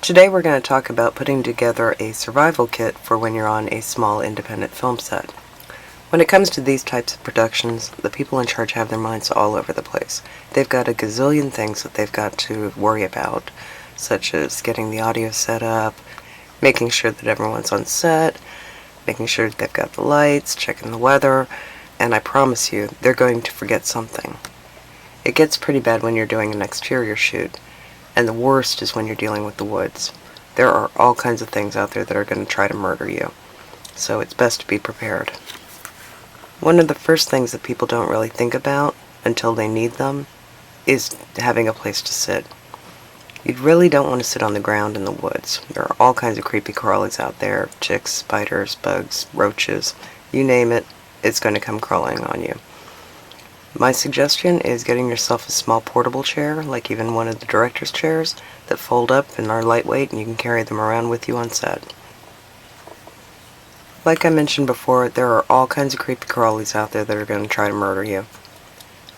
Today we're going to talk about putting together a survival kit for when you're on a small independent film set. When it comes to these types of productions, the people in charge have their minds all over the place. They've got a gazillion things that they've got to worry about, such as getting the audio set up, making sure that everyone's on set, making sure that they've got the lights, checking the weather, and I promise you, they're going to forget something. It gets pretty bad when you're doing an exterior shoot, and the worst is when you're dealing with the woods. There are all kinds of things out there that are going to try to murder you, so it's best to be prepared. One of the first things that people don't really think about until they need them is having a place to sit. You really don't want to sit on the ground in the woods. There are all kinds of creepy crawlies out there, ticks, spiders, bugs, roaches, you name it, it's going to come crawling on you. My suggestion is getting yourself a small portable chair, like even one of the director's chairs, that fold up and are lightweight and you can carry them around with you on set. Like I mentioned before, there are all kinds of creepy crawlies out there that are going to try to murder you.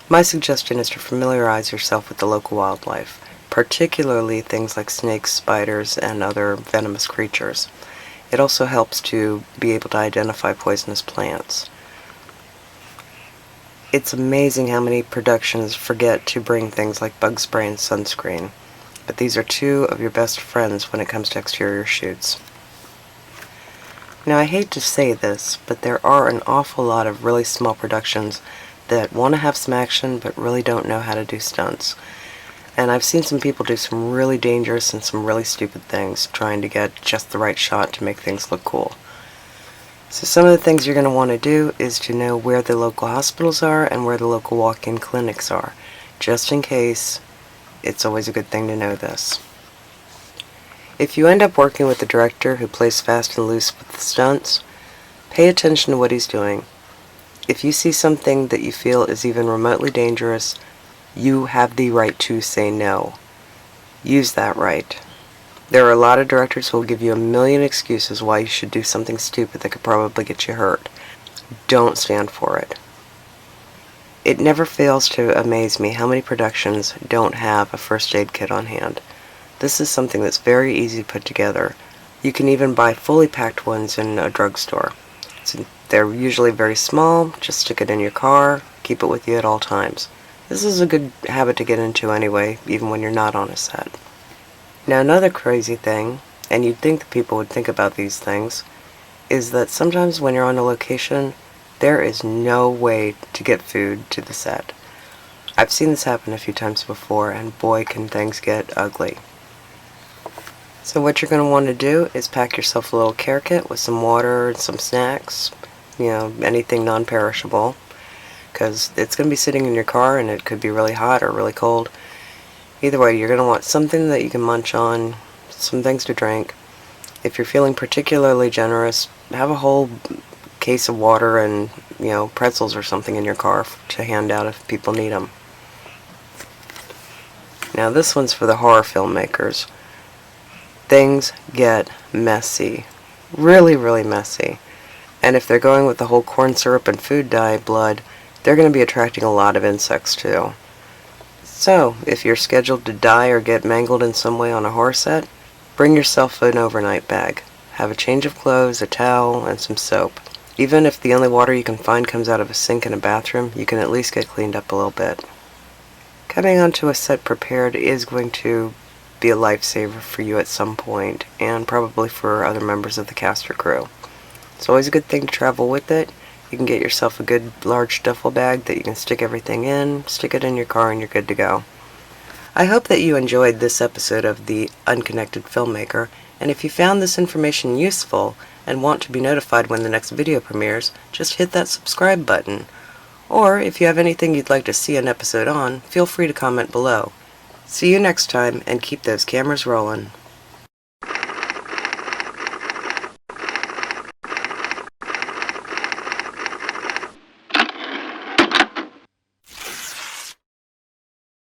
My suggestion is to familiarize yourself with the local wildlife, particularly things like snakes, spiders, and other venomous creatures. It also helps to be able to identify poisonous plants. It's amazing how many productions forget to bring things like bug spray and sunscreen, but these are two of your best friends when it comes to exterior shoots. Now, I hate to say this, but there are an awful lot of really small productions that want to have some action but really don't know how to do stunts. And I've seen some people do some really dangerous and some really stupid things trying to get just the right shot to make things look cool. So some of the things you're going to want to do is to know where the local hospitals are and where the local walk-in clinics are. Just in case, it's always a good thing to know this. If you end up working with a director who plays fast and loose with the stunts, pay attention to what he's doing. If you see something that you feel is even remotely dangerous, you have the right to say no. Use that right. There are a lot of directors who will give you a million excuses why you should do something stupid that could probably get you hurt. Don't stand for it. It never fails to amaze me how many productions don't have a first aid kit on hand. This is something that's very easy to put together. You can even buy fully packed ones in a drugstore. They're usually very small, just stick it in your car, keep it with you at all times. This is a good habit to get into anyway, even when you're not on a set. Now, another crazy thing, and you'd think that people would think about these things, is that sometimes when you're on a location, there is no way to get food to the set. I've seen this happen a few times before, and boy, can things get ugly. So what you're going to want to do is pack yourself a little care kit with some water and some snacks, anything non-perishable, because it's going to be sitting in your car and it could be really hot or really cold. Either way, you're going to want something that you can munch on, some things to drink. If you're feeling particularly generous, have a whole case of water and, pretzels or something in your car to hand out if people need them. Now, this one's for the horror filmmakers. Things get messy. Really, really messy. And if they're going with the whole corn syrup and food dye blood, they're going to be attracting a lot of insects too. So, if you're scheduled to die or get mangled in some way on a horror set, bring yourself an overnight bag. Have a change of clothes, a towel, and some soap. Even if the only water you can find comes out of a sink in a bathroom, you can at least get cleaned up a little bit. Coming onto a set prepared is going to be a lifesaver for you at some point, and probably for other members of the cast or crew. It's always a good thing to travel with it. You can get yourself a good large duffel bag that you can stick everything in, stick it in your car, and you're good to go. I hope that you enjoyed this episode of the Unconnected Filmmaker, and if you found this information useful and want to be notified when the next video premieres, just hit that subscribe button. Or if you have anything you'd like to see an episode on, feel free to comment below. See you next time, and keep those cameras rolling.